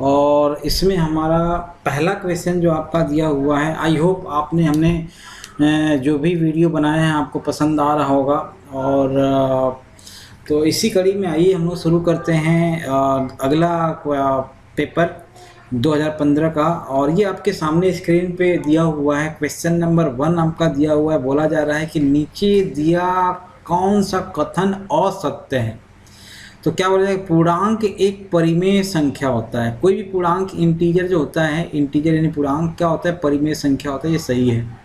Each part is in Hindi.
और इसमें हमारा पहला क्वेश्चन जो आपका दिया हुआ है, आई होप हमने जो भी वीडियो बनाए हैं आपको पसंद आ रहा होगा। और तो इसी कड़ी में आइए हम लोग शुरू करते हैं अगला पेपर 2015 का। और ये आपके सामने स्क्रीन पे दिया हुआ है। क्वेश्चन नंबर 1 आपका दिया हुआ है। बोला जा रहा है कि नीचे दिया कौन सा कथन असत्य है। तो क्या बोला जाए, पूर्णांक एक परिमेय संख्या होता है। कोई भी पूर्णांक इंटीजर जो होता है, इंटीजर यानी पूर्णांक क्या होता है, परिमेय संख्या होता है। ये सही है।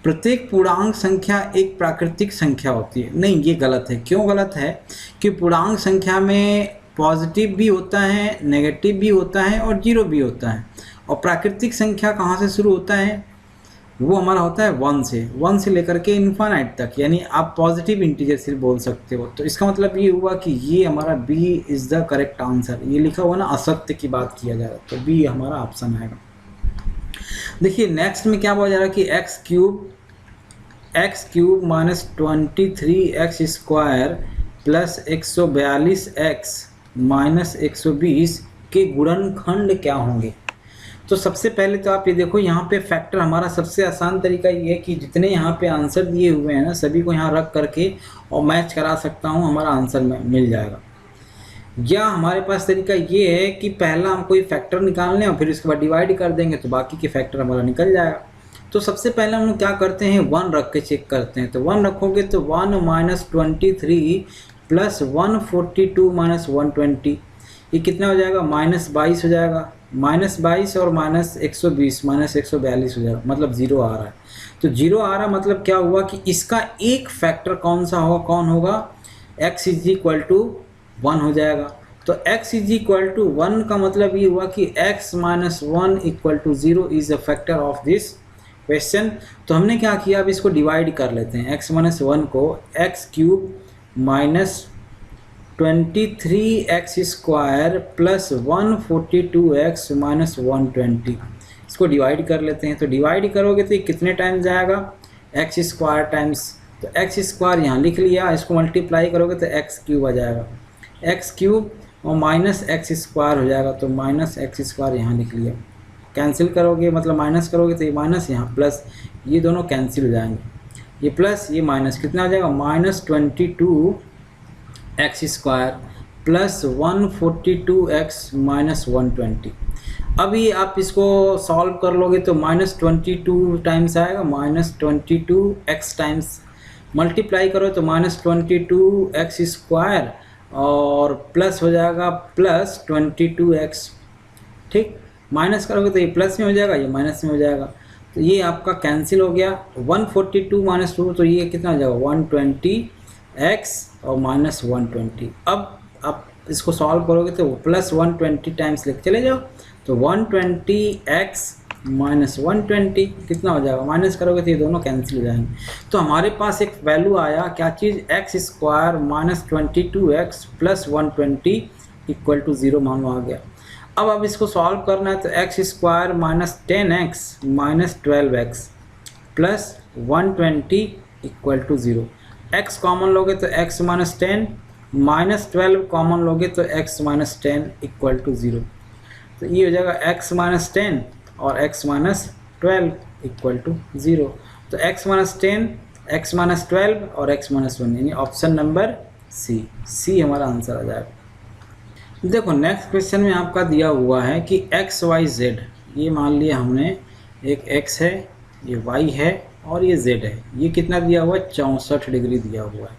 प्रत्येक पूर्णांक संख्या एक प्राकृतिक संख्या होती है। नहीं, ये गलत है। क्यों गलत है? कि पूर्णांक संख्या में पॉजिटिव भी होता है, नेगेटिव भी होता है और जीरो भी होता है। और प्राकृतिक संख्या कहाँ से शुरू होता है? वो हमारा होता है 1 से लेकर के इन्फानाइट तक। यानी आप पॉजिटिव इंटीजर सिर्फ बोल सकते हो। तो इसका मतलब ये हुआ कि ये हमारा B is the correct answer. ये लिखा हुआ ना, असत्य की बात किया जा रहा है, तो बी हमारा ऑप्शन आएगा। देखिए नेक्स्ट में क्या बोला जा रहा है कि x cube minus 23x² plus 142x minus 120 के गुणनखंड क्या होंगे। तो सबसे पहले तो आप ये देखो, यहाँ पे फैक्टर हमारा सबसे आसान तरीका ये है कि जितने यहाँ पे आंसर दिए हुए हैं ना, सभी को यहाँ रख करके और मैच करा सकता हूँ, हमारा आंसर मिल जाएगा। या हमारे पास तरीका ये है कि पहला हम कोई फैक्टर निकाल लें और फिर उसके बाद डिवाइड कर देंगे तो बाकी के फैक्टर हमारा निकल जाएगा। तो सबसे पहले हम लोग क्या करते हैं, 1 रख के चेक करते हैं। तो 1 रखोगे तो 1 माइनस 23 प्लस 142 माइनस 120, ये कितना हो जाएगा, -22 हो जाएगा। -22 और माइनस 120 माइनस 142 हो जाएगा, मतलब 0 आ रहा है। तो 0 आ रहा मतलब क्या हुआ कि इसका एक फैक्टर कौन सा होगा, कौन होगा, x इज इक्वल टू 1 हो जाएगा। तो x इज इक्वल टू 1 का मतलब ये हुआ कि x minus 1 equal to 0 is a factor of this question. तो हमने क्या किया, अब इसको डिवाइड कर लेते हैं। x माइनस 1 को x cube minus 23x² plus 142x minus 120, इसको डिवाइड कर लेते हैं। तो डिवाइड करोगे तो ये कितने टाइम्स जाएगा, x² टाइम्स। तो x² यहाँ लिख लिया, इसको मल्टीप्लाई करोगे तो x क्यूब आ जाएगा, x क्यूब और माइनस x² हो जाएगा। तो माइनस x² यहाँ लिख लिया। कैंसिल करोगे मतलब माइनस करोगे तो ये माइनस यहाँ प्लस, ये दोनों कैंसिल हो जाएंगे। ये प्लस ये माइनस कितना आ जाएगा, -22x² प्लस 142x माइनस 120। अभी आप इसको सॉल्व कर लोगे तो -22 टाइम्स आएगा, -22x टाइम्स मल्टीप्लाई करो तो -22x² और प्लस हो जाएगा प्लस 22x। ठीक, माइनस करोगे तो ये प्लस में हो जाएगा, ये माइनस में हो जाएगा। तो ये आपका कैंसिल हो गया। 142 माइनस 2 तो ये कितना हो जाएगा, 120x और माइनस 120। अब आप इसको सॉल्व करोगे तो प्लस 120 टाइम्स लेके चले जाओ तो 120x माइनस 120 कितना हो जाएगा, माइनस करोगे तो ये दोनों कैंसिल हो जाएंगे। तो हमारे पास एक वैल्यू आया, क्या चीज़, x² minus 22x plus 120 equal to 0 मान लो आ गया। अब इसको सॉल्व करना है तो x² minus 10x minus 12x plus 120 equal to 0। x common लोगे तो x माइनस 10 माइनस 12 कॉमन लोगे तो x माइनस 10 इक्वल टू 0। तो ये हो जाएगा x माइनस 10 और x माइनस 12 इक्वल टू 0। तो x माइनस 10, x माइनस 12 और x माइनस 1, यानी ऑप्शन नंबर सी हमारा आंसर आ जाएगा। देखो नेक्स्ट क्वेश्चन में आपका दिया हुआ है कि XYZ, ये मान लिया हमने, एक x है, ये y है और ये z है। ये कितना दिया हुआ है, 64 डिग्री दिया हुआ है।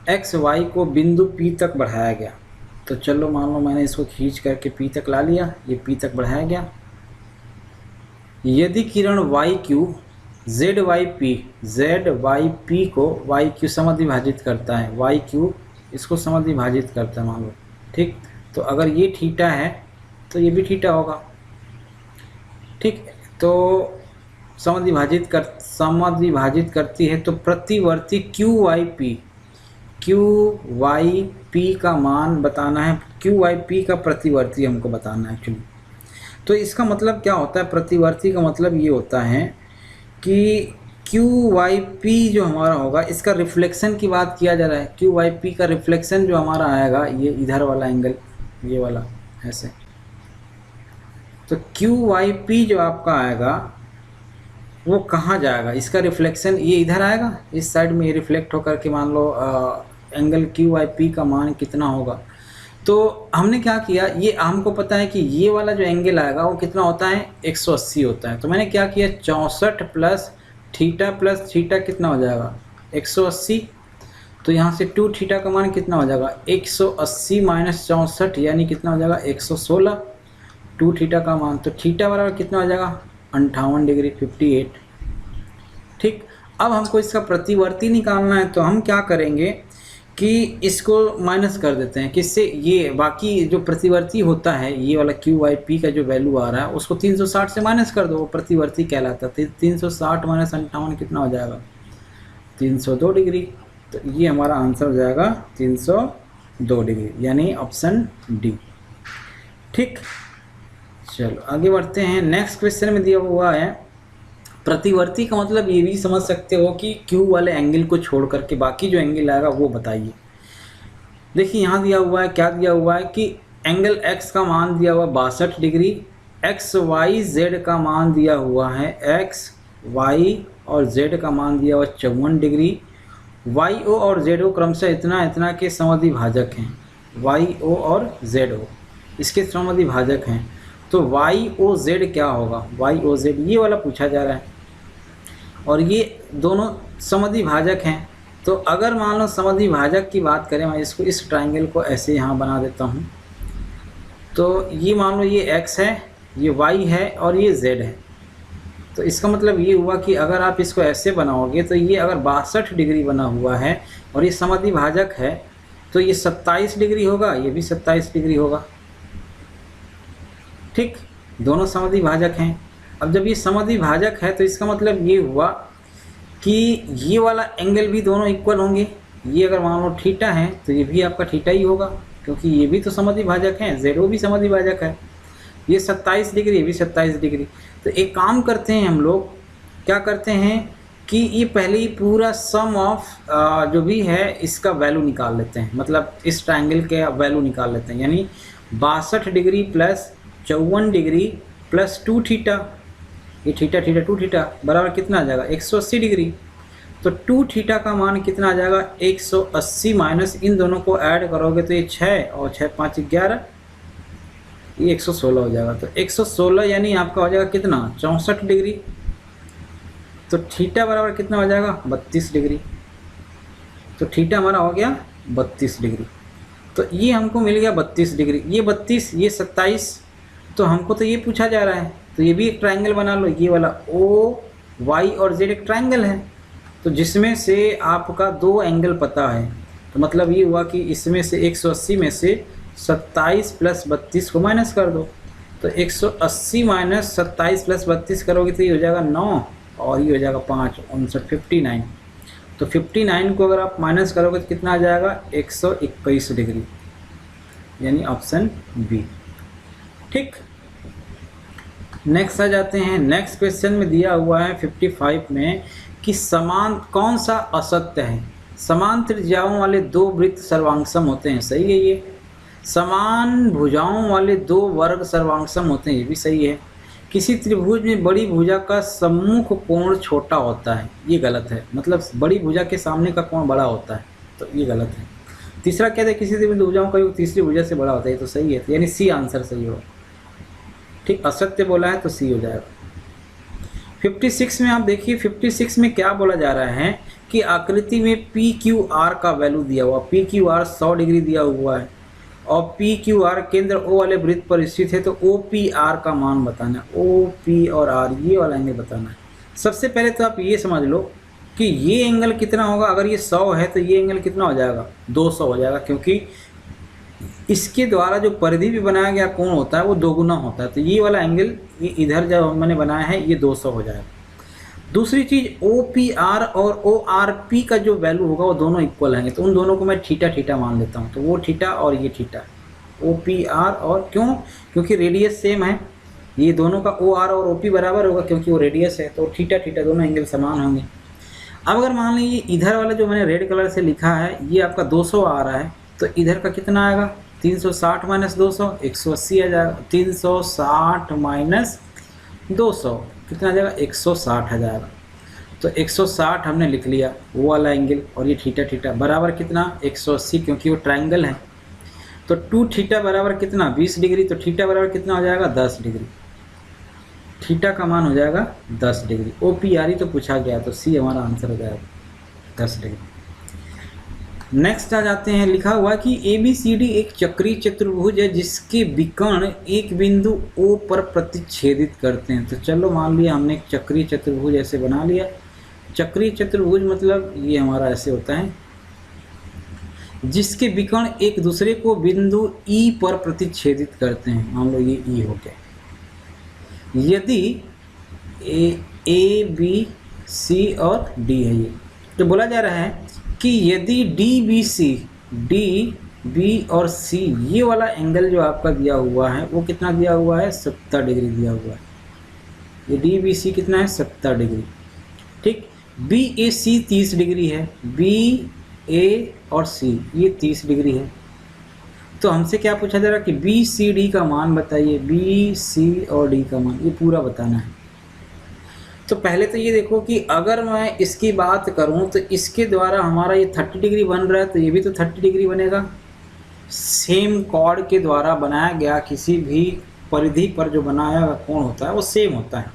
XY को बिंदु P तक बढ़ाया गया। तो चलो मान लो मैंने इसको खींच करके P तक ला लिया, ये P तक बढ़ाया गया। यदि किरण YQ ZYP को YQ समद्विभाजित करता है, YQ इसको समद्विभाजित करता है मान लो, ठीक। तो अगर ये थीटा है तो ये भी थीटा होगा, ठीक। तो समद्विभाजित करती है तो प्रतिवर्ती QYP का मान बताना है। QYP का प्रतिवर्ती हमको बताना है एक्चुअली। तो इसका मतलब क्या होता है, प्रतिवर्ती का मतलब ये होता है कि क्यू वाई पी जो हमारा होगा, इसका रिफ्लेक्शन की बात किया जा रहा है। क्यू वाई पी का रिफ्लेक्शन जो हमारा आएगा, ये इधर वाला एंगल, ये वाला ऐसे, तो क्यू वाई पी जो आपका आएगा वो कहाँ जाएगा, इसका रिफ्लेक्शन ये इधर आएगा, इस साइड में ये रिफ्लेक्ट होकर के मान लो एंगल क्यू वाई पी का मान कितना होगा। तो हमने क्या किया, ये हमको पता है कि ये वाला जो एंगल आएगा वो कितना होता है, 180 होता है। तो मैंने क्या किया, 64 प्लस थीटा कितना हो जाएगा, 180। तो यहाँ से 2 थीटा का मान कितना हो जाएगा, 180 माइनस 64 यानी कितना हो जाएगा, 116। 2 थीटा का मान, तो थीटा बराबर कितना हो जाएगा, 58 डिग्री, 58। ठीक, अब हमको इसका प्रतिवर्ती निकालना है, तो हम क्या करेंगे कि इसको माइनस कर देते हैं, किससे, ये बाकी जो प्रतिवर्ती होता है, ये वाला क्यू वाई पी का जो वैल्यू आ रहा है उसको 360 से माइनस कर दो, वो प्रतिवर्ती कहलाता है। 360 माइनस 58 कितना हो जाएगा, 302 डिग्री। तो ये हमारा आंसर हो जाएगा 302 डिग्री, यानी ऑप्शन डी। ठीक, चलो आगे बढ़ते हैं। नेक्स्ट क्वेश्चन में दिया हुआ है प्रतिवर्ती का मतलब ये भी समझ सकते हो कि क्यू वाले एंगल को छोड़ करके बाकी जो एंगल आएगा वो बताइए। देखिए यहाँ दिया हुआ है, क्या दिया हुआ है कि एंगल x का मान दिया हुआ 62 डिग्री, एक्स वाई जेड का मान दिया हुआ है, x y और z का मान दिया हुआ 54 डिग्री। वाई ओ और जेड ओ क्रमशः इतना इतना के समद्विभाजक हैं, वाई ओ और जेड ओ इसके समद्विभाजक हैं। तो वाई ओ जेड क्या होगा, वाई ओ जेड ये वाला पूछा जा रहा है, और ये दोनों समद्विभाजक हैं। तो अगर मान लो समद्विभाजक की बात करें, मैं इसको इस ट्रायंगल को ऐसे यहाँ बना देता हूँ। तो ये मान लो ये x है, ये y है और ये z है। तो इसका मतलब ये हुआ कि अगर आप इसको ऐसे बनाओगे तो ये अगर 62 डिग्री बना हुआ है और ये समद्विभाजक है तो ये 27 डिग्री होगा, ये भी 27 डिग्री होगा। ठीक, दोनों समद्विभाजक हैं। अब जब ये समद्विभाजक है तो इसका मतलब ये हुआ कि ये वाला एंगल भी दोनों इक्वल होंगे। ये अगर मान लो थीटा है तो ये भी आपका थीटा ही होगा, क्योंकि ये भी तो समद्विभाजक हैं, जेडो भी समद्विभाजक है। ये 27 डिग्री, ये भी 27 डिग्री। तो एक काम करते हैं हम लोग, क्या करते हैं कि ये पहले ही पूरा सम ऑफ जो भी है इसका वैल्यू निकाल लेते हैं, मतलब इस ट्रायंगल के वैल्यू निकाल लेते हैं। यानी 62 degree plus 54 degree plus 2 theta, ये थीटा 2 थीटा बराबर कितना आ जाएगा, 180 डिग्री। तो 2 थीटा का मान कितना आ जाएगा, 180 माइनस इन दोनों को ऐड करोगे तो ये 6 और 6 5 11, ये 116 हो जाएगा। तो 116 यानी आपका हो जाएगा कितना, 64 डिग्री। तो थीटा बराबर कितना हो जाएगा, 32 डिग्री। तो थीटा हमारा हो गया 32 डिग्री। तो ये हमको मिल गया 32 डिग्री, ये 32, ये 27। तो हमको तो ये पूछा जा रहा है, तो ये भी एक ट्रायंगल बना लो। ये वाला ओ वाई और जेड एक ट्रायंगल है, तो जिसमें से आपका 2 एंगल पता है। तो मतलब ये हुआ कि इसमें से 180 में से 27 प्लस 32 को माइनस कर दो। तो 180 माइनस 27 प्लस 32 करोगे तो ये हो जाएगा 9 और ये हो जाएगा 5, 59, 59। तो 59 को अगर आप माइनस करोगे तो कितना आ जाएगा, 121 डिग्री, यानी ऑप्शन बी। ठीक, नेक्स्ट आ जाते हैं। नेक्स्ट क्वेश्चन में दिया हुआ है 55 में कि समान कौन सा असत्य है, समान त्रिज्याओं वाले 2 वृत्त सर्वांगसम होते हैं, सही है ये। समान भुजाओं वाले 2 वर्ग सर्वांगसम होते हैं, ये भी सही है। किसी त्रिभुज में बड़ी भुजा का सम्मुख कोण छोटा होता है, ये गलत है। मतलब बड़ी भुजा के सामने का कोण बड़ा होता है, तो ये गलत है। तीसरा क्या है, किसी त्रिभुज भुजाओं का योग तीसरी भुजा से बड़ा होता है, ये तो सही है। यानी सी आंसर सही हो। ठीक, असत्य बोला है तो सी हो जाएगा। 56 में आप देखिए, 56 में क्या बोला जा रहा है कि आकृति में पी क्यू आर का वैल्यू दिया हुआ, पी क्यू आर 100 डिग्री दिया हुआ है और पी क्यू आर केंद्र ओ वाले वृत्त पर स्थित है। तो ओ पी आर का मान बताना है, ओ पी और आर ये वाला एंगल बताना है। सबसे पहले तो आप ये समझ लो कि ये एंगल कितना होगा, अगर ये 100 है तो ये एंगल कितना हो जाएगा, 200 हो जाएगा, क्योंकि इसके द्वारा जो परिधि भी बनाया गया कोण होता है वो दोगुना होता है। तो ये वाला एंगल ये इधर जो मैंने बनाया है ये 200 हो जाएगा। दूसरी चीज़ ओ पी आर और ओ आर पी का जो वैल्यू होगा वो दोनों इक्वल आएंगे, तो उन दोनों को मैं थीटा मान लेता हूँ। तो वो थीटा और ये थीटा, ओ पी आर, और क्यों, क्योंकि रेडियस सेम है, ये दोनों का ओ आर और ओ पी बराबर होगा क्योंकि वो रेडियस है। तो थीटा दोनों एंगल समान होंगे। अब अगर मान लीजिए इधर वाला जो मैंने रेड कलर से लिखा है ये आपका 200 आ रहा है, तो इधर का कितना आएगा 360 माइनस 200 180 आ जाएगा। 360 माइनस 200 कितना आ जाएगा 160 आ जाएगा। तो 160 हमने लिख लिया वो वाला एंगल, और ये थीटा थीटा बराबर कितना 180, क्योंकि वो ट्रायंगल है। तो 2 थीटा बराबर कितना 20 डिग्री, तो थीटा बराबर कितना हो जाएगा 10 डिग्री। थीटा का मान हो जाएगा 10 डिग्री। OPRE तो पूछा गया, तो सी हमारा आंसर हो जाएगा 10 डिग्री। नेक्स्ट आ जाते हैं, लिखा हुआ कि ABCD एक चक्रीय चतुर्भुज है जिसके विकर्ण एक बिंदु O पर प्रतिच्छेदित करते हैं। तो चलो मान लिया हमने एक चक्रीय चतुर्भुज ऐसे बना लिया। चक्रीय चतुर्भुज मतलब ये हमारा ऐसे होता है जिसके विकर्ण एक दूसरे को बिंदु E पर प्रतिच्छेदित करते हैं। मान लो ये E हो गया। यदि A B C और D है ये, तो बोला जा रहा है कि यदि D B और C ये वाला एंगल जो आपका दिया हुआ है वो कितना दिया हुआ है 70 डिग्री दिया हुआ है। ये DBC कितना है 70 डिग्री। ठीक, BAC 30 डिग्री है, BA और C ये 30 डिग्री है। तो हमसे क्या पूछा जा रहा है कि BCD का मान बताइए, BC और D का मान ये पूरा बताना है। तो पहले तो ये देखो कि अगर मैं इसकी बात करूं तो इसके द्वारा हमारा ये 30 डिग्री बन रहा है, तो ये भी तो 30 डिग्री बनेगा। सेम कॉर्ड के द्वारा बनाया गया किसी भी परिधि पर जो बनाया गया कोण होता है वो सेम होता है।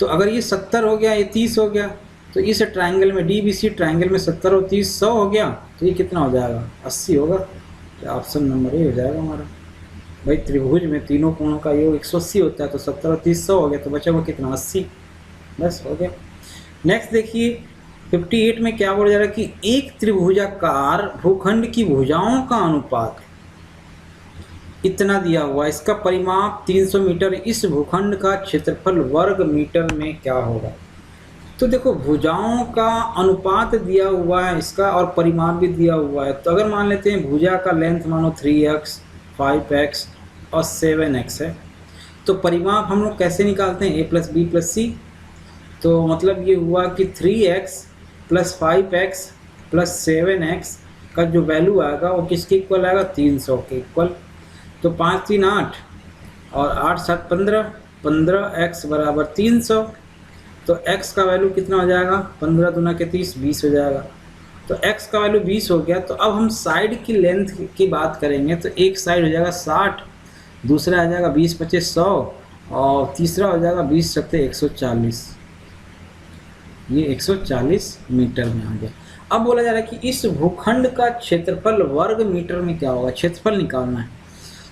तो अगर ये 70 हो गया, ये 30 हो गया, तो इस ट्रायंगल में DBC ट्रायंगल में 70 और 30 100 हो गया, तो ये कितना हो जाएगा 80 होगा। तो ऑप्शन नंबर ए हो जाएगा हमारा। भाई त्रिभुज में तीनों कोणों का योग 180 होता है, तो 70 और 30 100 हो गया, तो बचा हुआ कितना 80, बस हो गया। नेक्स्ट देखिए 58 में क्या बोला जा रहा है कि एक त्रिभुजाकार भूखंड की भुजाओं का अनुपात इतना दिया हुआ, इसका परिमाप 300 मीटर, इस भूखंड का क्षेत्रफल वर्ग मीटर में क्या होगा। तो देखो भुजाओं का अनुपात दिया हुआ है इसका, और परिमाप भी दिया हुआ है। तो अगर मान लेते हैं भुजा का लेंथ मानो 3x 5x और 7x है, तो परिमाप हम लोग कैसे निकालते हैं a + b + c। तो मतलब ये हुआ कि 3x + 5x + 7x का जो वैल्यू आएगा वो किसके इक्वल आएगा 300 के इक्वल। तो 5 3 8 और 8 7 15, 15x बराबर 300। तो x का वैल्यू कितना हो जाएगा 15 दूना के 30 20 हो जाएगा। तो x का वैल्यू 20 हो गया। तो अब हम साइड की लेंथ की बात करेंगे, तो एक साइड हो जाएगा 60, दूसरा आ जाएगा 20 25 100 और तीसरा हो जाएगा 20 7 140। ये 140 मीटर में आ गया। अब बोला जा रहा है कि इस भूखंड का क्षेत्रफल वर्ग मीटर में क्या होगा, क्षेत्रफल निकालना है।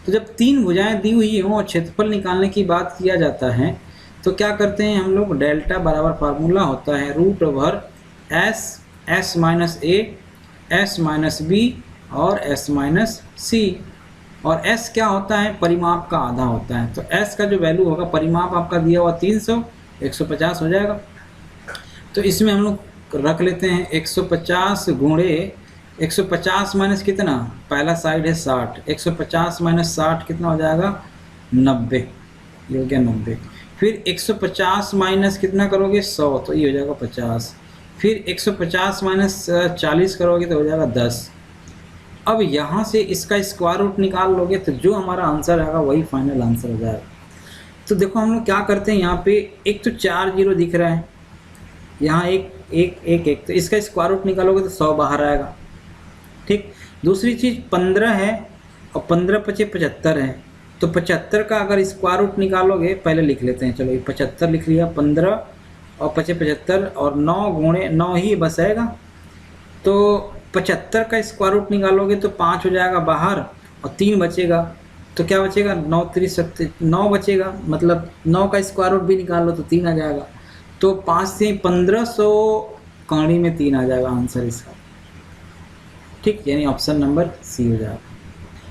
तो जब 3 भुजाएं दी हुई हों और क्षेत्रफल निकालने की बात किया जाता है, तो क्या करते हैं हम लोग, डेल्टा बराबर फार्मूला होता है √S S - A S - B और S - C। और S क्या होता है, परिमाप का आधा होता है। तो S का जो वैल्यू होगा, परिमाप आपका दिया हुआ 300, 150 हो जाएगा। तो इसमें हम लोग रख लेते हैं 150 गुणे 150 माइनस कितना, पहला साइड है 60, 150 माइनस 60 कितना हो जाएगा 90, ये हो गया 90। फिर 150 माइनस कितना करोगे 100, तो ये हो जाएगा 50। फिर 150 माइनस 40 करोगे तो हो जाएगा 10। अब यहाँ से इसका स्क्वायर रूट निकाल लोगे तो जो हमारा आंसर आएगा वही फाइनल आंसर हो जाएगा। तो देखो हम लोग क्या करते हैं, यहाँ पे एक तो 4 0 दिख रहा है, यहाँ एक, तो इसका स्क्वायर रूट निकालोगे तो 100 बाहर आएगा। ठीक, दूसरी चीज़ 15 है और 15 × 5 = 75 है, तो 75 का अगर स्क्वायर रूट निकालोगे, पहले लिख लेते हैं, चलो ये 75 लिख लिया, 15 और 5 × 75 और 9 गुणे 9 ही बस आएगा। तो 75 का स्क्वायर रूट निकालोगे तो 5 हो जाएगा बाहर और 3 बचेगा। तो क्या बचेगा 9 3 7 9 बचेगा, मतलब 9 का स्क्वायर रूट भी निकाल लो तो 3 आ जाएगा। तो 5 से 1500 कौड़ी में 3 आ जाएगा आंसर इसका। ठीक, यानी ऑप्शन नंबर सी हो जाएगा।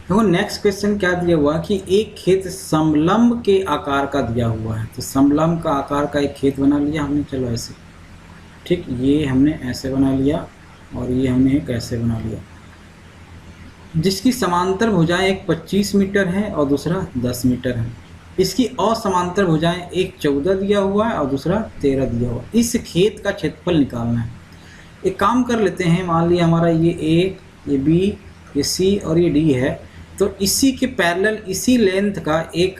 देखो नेक्स्ट क्वेश्चन क्या दिया हुआ कि एक खेत समलंब के आकार का दिया हुआ है। तो समलंब का आकार का एक खेत बना लिया हमने, चलो ऐसे। ठीक, ये हमने ऐसे बना लिया और ये हमने एक ऐसे बना लिया, जिसकी समांतर भुजाएं एक 25 मीटर है और दूसरा 10 मीटर है। इसकी असमांतर भुजाएं एक 14 दिया हुआ है और दूसरा 13 दिया हुआ है। इस खेत का क्षेत्रफल निकालना है। एक काम कर लेते हैं, मान लिया हमारा ये ए, ये बी, ये सी और ये डी है, तो इसी के पैरेलल इसी लेंथ का एक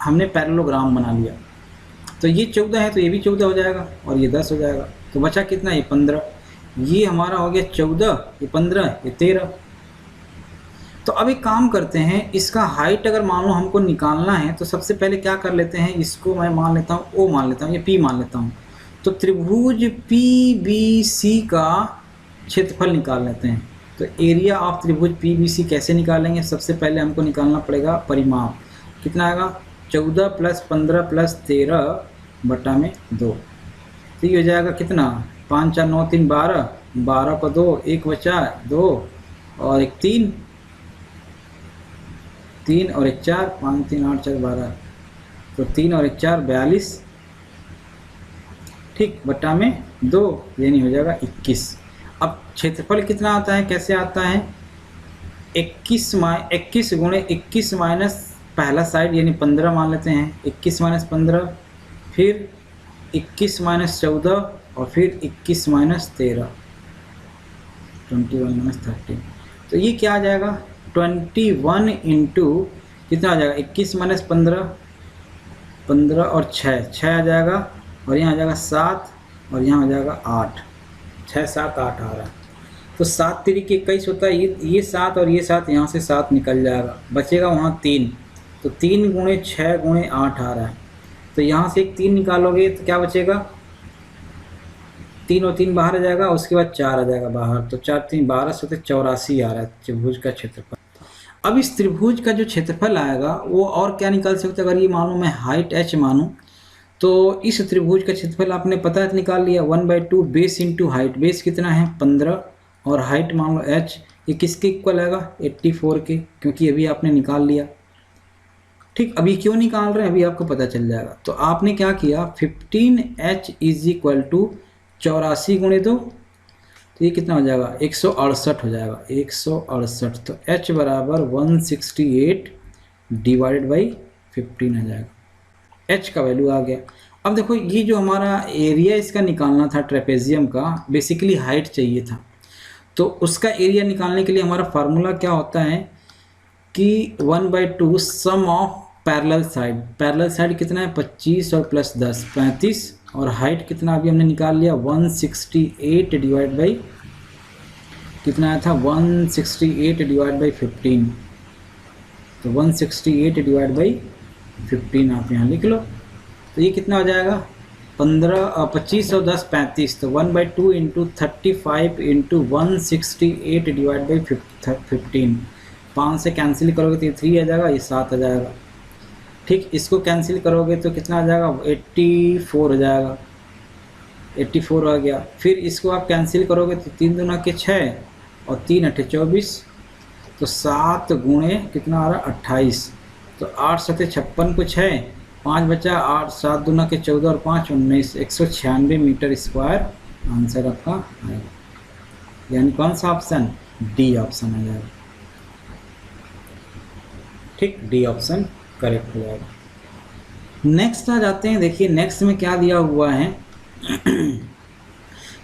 हमने पैरेललोग्राम बना लिया। तो ये 14 है तो ये भी 14 हो जाएगा और ये 10 हो जाएगा। तो बचा कितना, ये 15। ये हमारा हो गया 14, ये 15, ये 13। तो अब एक काम करते हैं, इसका हाइट अगर मान लो हमको निकालना है तो सबसे पहले क्या कर लेते हैं, इसको मैं मान लेता हूँ ओ मान लेता हूँ, ये पी मान लेता हूँ। तो त्रिभुज पी बी सी का क्षेत्रफल निकाल लेते हैं। तो एरिया ऑफ त्रिभुज पी बी सी कैसे निकालेंगे, सबसे पहले हमको निकालना पड़ेगा परिमाप। कितना आएगा, 14 + 15 + 13 बटा में 2। तो ये हो जाएगा कितना, 5 4 9 3 12, 12 को 2, 1 बचा 2 और 1 3, 3 और 1 4, 5 3 8 4 12, तो 3 और 1 4 42, ठीक, बटा में 2, यानी हो जाएगा 21। अब क्षेत्रफल कितना आता है, कैसे आता है, 21 गुणे 21 माइनस पहला साइड यानी 15 मान लेते हैं, 21 - 15, फिर 21 - 14 और फिर 21 - 13, 21 - 13। तो ये क्या आ जाएगा, 21 इंटू कितना आ जाएगा, 21 - 15, 15 और 6 आ जाएगा, और यहाँ आ जाएगा 7 और यहाँ आ जाएगा 8, 6 7 8 आ रहा है। तो 7 3 के 21 होता है, ये 7 और ये 7, यहाँ से 7 निकल जाएगा, बचेगा वहाँ 3। तो 3 गुणे 6 गुणे 8 आ रहा है। तो यहाँ से एक 3 निकालोगे तो क्या बचेगा, 3 और 3 बाहर आ जाएगा, उसके बाद 4 आ जाएगा बाहर। तो 4 3 12 से 84 आ रहा है त्रिभुज का क्षेत्रफल। अब इस त्रिभुज का जो क्षेत्रफल आएगा वो और क्या निकाल सकते हैं, अगर ये मानो मैं हाइट h मानूँ तो इस त्रिभुज का क्षेत्रफल आपने पता है निकाल लिया, 1/2 बेस इंटू हाइट। बेस कितना है 15 और हाइट मान लो h, ये किसके इक्वल आएगा 84 के, क्योंकि अभी आपने निकाल लिया। ठीक, अभी क्यों निकाल रहे हैं अभी आपको पता चल जाएगा। तो आपने क्या किया, 15h = 84 गुणे 2, तो ये कितना हो जाएगा 168 हो जाएगा, 168। तो h बराबर 168 डिवाइडेड बाई 15 आ जाएगा, h का वैल्यू आ गया। अब देखो ये जो हमारा एरिया इसका निकालना था ट्रेपेजियम का, बेसिकली हाइट चाहिए था, तो उसका एरिया निकालने के लिए हमारा फार्मूला क्या होता है कि 1/2 sum of parallel side. Parallel side कितना है 25 और प्लस 10 35, और हाइट कितना अभी हमने निकाल लिया 168 डिवाइड बाई कितना आया था 168 डिवाइड बाई 15। तो 168 डिवाइड बाई 15 आप यहाँ लिख लो। तो ये कितना हो जाएगा 25 और 10 35, तो 1/2 इंटू 35 इंटू 168 डिवाइड बाई 15। 5 से कैंसिल करोगे तो ये 3 आ जाएगा, ये 7 आ जाएगा। ठीक, इसको कैंसिल करोगे तो कितना आ जाएगा 84 हो जाएगा, 84 आ गया। फिर इसको आप कैंसिल करोगे तो 3 दूना के 6 और 3 8 24, तो 7 गुणे कितना आ रहा 28। तो 8 7 56 को 6, 5 बचा 8, 7 दूना के 14 और 5 19, 196 मीटर स्क्वायर आंसर आपका आएगा। यानी कौन सा ऑप्शन, डी ऑप्शन आ जाएगा। ठीक, डी ऑप्शन करेक्ट हो जाएगा। नेक्स्ट आ जाते हैं, देखिए नेक्स्ट में क्या दिया हुआ है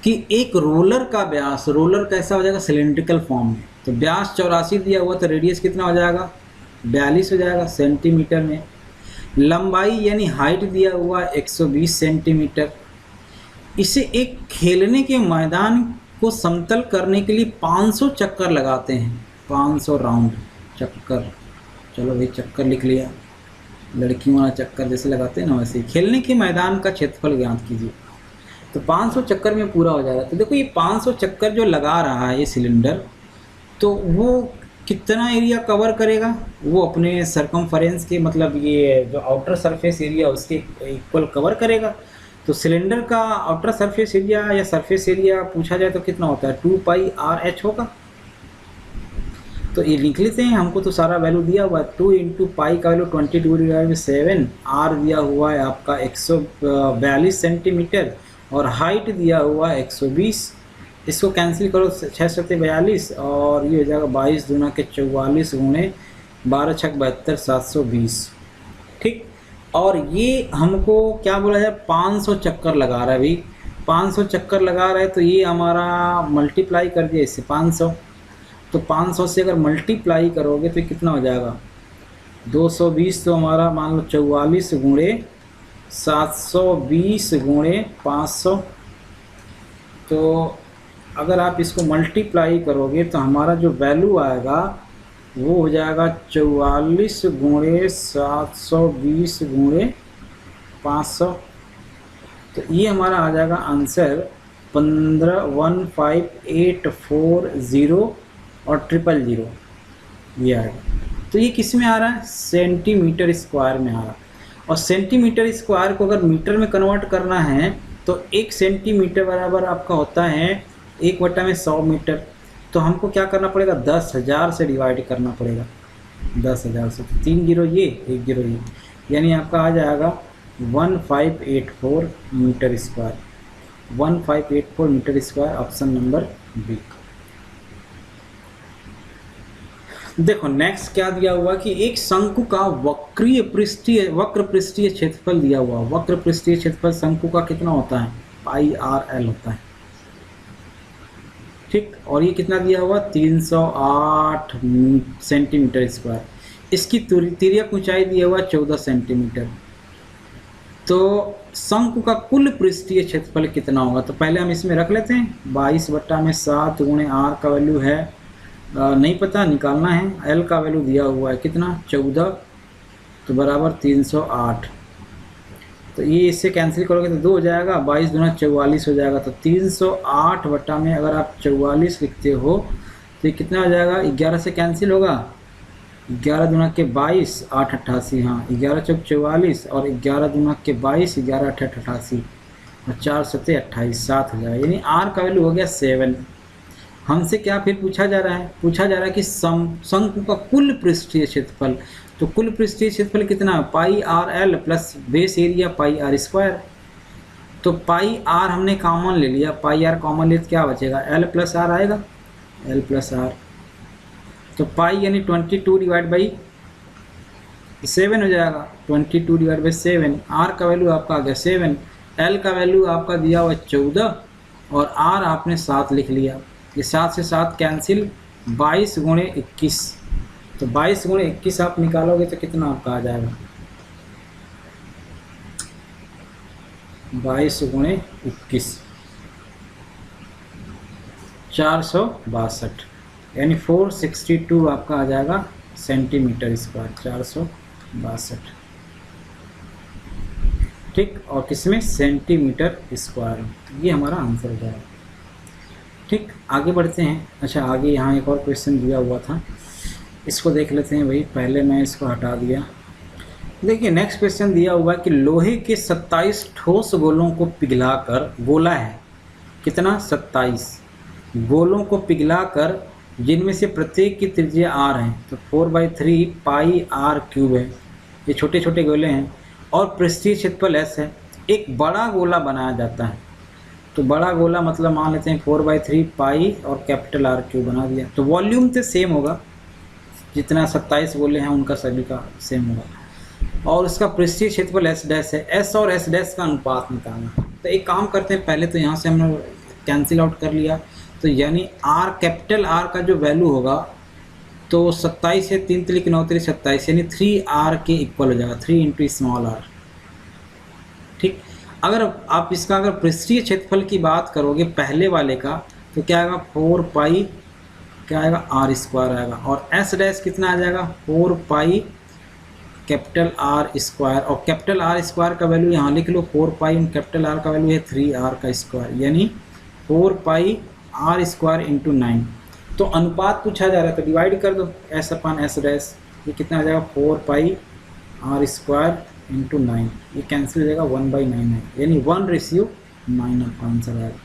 कि एक रोलर का व्यास, रोलर कैसा हो जाएगा सिलेंड्रिकल फॉर्म में, तो व्यास 84 दिया हुआ, तो रेडियस कितना हो जाएगा 42 हो जाएगा सेंटीमीटर में। लंबाई यानी हाइट दिया हुआ 120 सेंटीमीटर। इसे एक खेलने के मैदान को समतल करने के लिए 500 चक्कर लगाते हैं, 500 राउंड चक्कर। चलो भाई चक्कर लिख लिया, लड़कियों वाला चक्कर जैसे लगाते हैं ना वैसे ही। खेलने के मैदान का क्षेत्रफल ज्ञात कीजिए, तो 500 चक्कर में पूरा हो जाएगा। तो देखो ये 500 चक्कर जो लगा रहा है ये सिलेंडर, तो वो कितना एरिया कवर करेगा, वो अपने सरकमफरेंस के मतलब ये जो आउटर सरफेस एरिया उसके इक्वल कवर करेगा। तो सिलेंडर का आउटर सरफेस एरिया या सरफेस एरिया पूछा जाए तो कितना होता है 2πRh होगा। तो ये लिख लेते हैं, हमको तो सारा वैल्यू दिया हुआ है। 2 इंटू पाई का वैल्यू 22/7, आर दिया हुआ है आपका 142 सेंटीमीटर और हाइट दिया हुआ है 120। इसको कैंसिल करो 6 7 42 और ये हो जाएगा 22 दूना के 44 गुणे 12 6 72 720। ठीक, और ये हमको क्या बोला जाए 500 चक्कर लगा रहा है भाई। 500 चक्कर लगा रहे तो ये हमारा मल्टीप्लाई कर दिया इससे 500, तो 500 से अगर मल्टीप्लाई करोगे तो कितना हो जाएगा 220, तो हमारा मान लो 44 गुणे 720 गुणे 500, तो अगर आप इसको मल्टीप्लाई करोगे तो हमारा जो वैल्यू आएगा वो हो जाएगा 44 गुणे 720 गुणे 500, तो ये हमारा आ जाएगा आंसर 15,15,840 और 000 ये आएगा। तो ये किस में आ रहा है, सेंटीमीटर स्क्वायर में आ रहा है। और सेंटीमीटर स्क्वायर को अगर मीटर में कन्वर्ट करना है तो 1 सेंटीमीटर बराबर आपका होता है 1/100 मीटर। तो हमको क्या करना पड़ेगा, 10,000 से डिवाइड करना पड़ेगा, 10,000 से, तो 3 0 ये 1 0 ये, यानी आपका आ जाएगा 1584 metre square, 1584 metre square, option number B. देखो नेक्स्ट क्या दिया हुआ कि एक शंकु का वक्र पृष्ठीय क्षेत्रफल दिया हुआ, वक्र पृष्ठीय क्षेत्रफल शंकु का कितना होता है, πRL होता है, ठीक। और ये कितना दिया हुआ 308 सेंटीमीटर स्क्वायर। इसकी तिर्यक ऊंचाई दिया हुआ 14 सेंटीमीटर। तो शंकु का कुल पृष्ठीय क्षेत्रफल कितना होगा, तो पहले हम इसमें रख लेते हैं 22/7 गुणे R का वैल्यू है नहीं पता, निकालना है। L का वैल्यू दिया हुआ है कितना 14, तो बराबर 308, तो ये इससे कैंसिल करोगे तो 2 हो जाएगा, 22 दूना 44 हो जाएगा, तो 308 बटा में अगर आप 44 लिखते हो तो ये कितना हो जाएगा, 11 से कैंसिल होगा, 11 दूना के 22, 8 88, हाँ 11 चौक 44 और 11 दूना के 22, 11 8 88 और 4 7 28, 7 हो जाएगा, यानी R का वैल्यू हो गया 7। हमसे क्या फिर पूछा जा रहा है, कि शंकु का कुल पृष्ठीय क्षेत्रफल, तो कुल पृष्ठीय क्षेत्रफल कितना, πRL plus base area πR square. तो πR हमने कॉमन ले लिया, πR कॉमन ले तो क्या बचेगा, L प्लस R आएगा, L प्लस R, तो पाई यानी 22/7 हो जाएगा, 22/7। R का वैल्यू आपका आ गया 7, L का वैल्यू आपका दिया हुआ 14 और R आपने 7 लिख लिया, ये 7 से 7 कैंसिल, 22 गुणे 21, तो 22 गुणे 21 आप निकालोगे तो कितना आपका आ जाएगा, 22 गुणे 21 462, यानी 462 आपका आ जाएगा सेंटीमीटर स्क्वायर, 462, ठीक। और किसमें, सेंटीमीटर स्क्वायर, ये हमारा आंसर हो जाएगा, ठीक। आगे बढ़ते हैं। अच्छा आगे यहाँ एक और क्वेश्चन दिया हुआ था, इसको देख लेते हैं भाई, पहले मैं इसको हटा दिया। देखिए नेक्स्ट क्वेश्चन दिया हुआ है कि लोहे के 27 ठोस गोलों को पिघलाकर, गोला है कितना 27 गोलों को पिघलाकर जिनमें से प्रत्येक की त्रिज्या R है, तो 4/3 πR³ है, ये छोटे छोटे गोले हैं, और पृष्ठीय क्षेत्रफल S है। एक बड़ा गोला बनाया जाता है, तो बड़ा गोला मतलब मान लेते हैं 4/3 पाई और कैपिटल R³ बना दिया, तो वॉल्यूम तो सेम होगा, जितना 27 गोले हैं उनका सभी का सेम होगा, और उसका पृष्ठीय क्षेत्रफल S डैश है। S और S डैश का अनुपात निकालना, तो एक काम करते हैं, पहले तो यहाँ से हमने कैंसिल आउट कर लिया, तो यानी R कैपिटल R का जो वैल्यू होगा तो 27 से 3 3 9 3 27, यानी 3R के इक्वल हो जाएगा, 3 × स्मॉल r, ठीक। अगर आप इसका अगर पृष्ठीय क्षेत्रफल की बात करोगे पहले वाले का, तो क्या आएगा 4 पाई, क्या आएगा R² आएगा, और S डैश कितना आ जाएगा 4 पाई कैपिटल R², और कैपिटल R² का वैल्यू यहाँ लिख लो, 4 पाई कैपिटल R का वैल्यू है 3R का स्क्वायर, यानी 4 पाई R² × 9। तो अनुपात पूछा जा रहा है तो डिवाइड कर दो, S/S डैश, ये कितना आ जाएगा 4 पाई R² × 9, ये कैंसिल हो जाएगा, 1/9 है, यानी 1:9 आपका आंसर आएगा।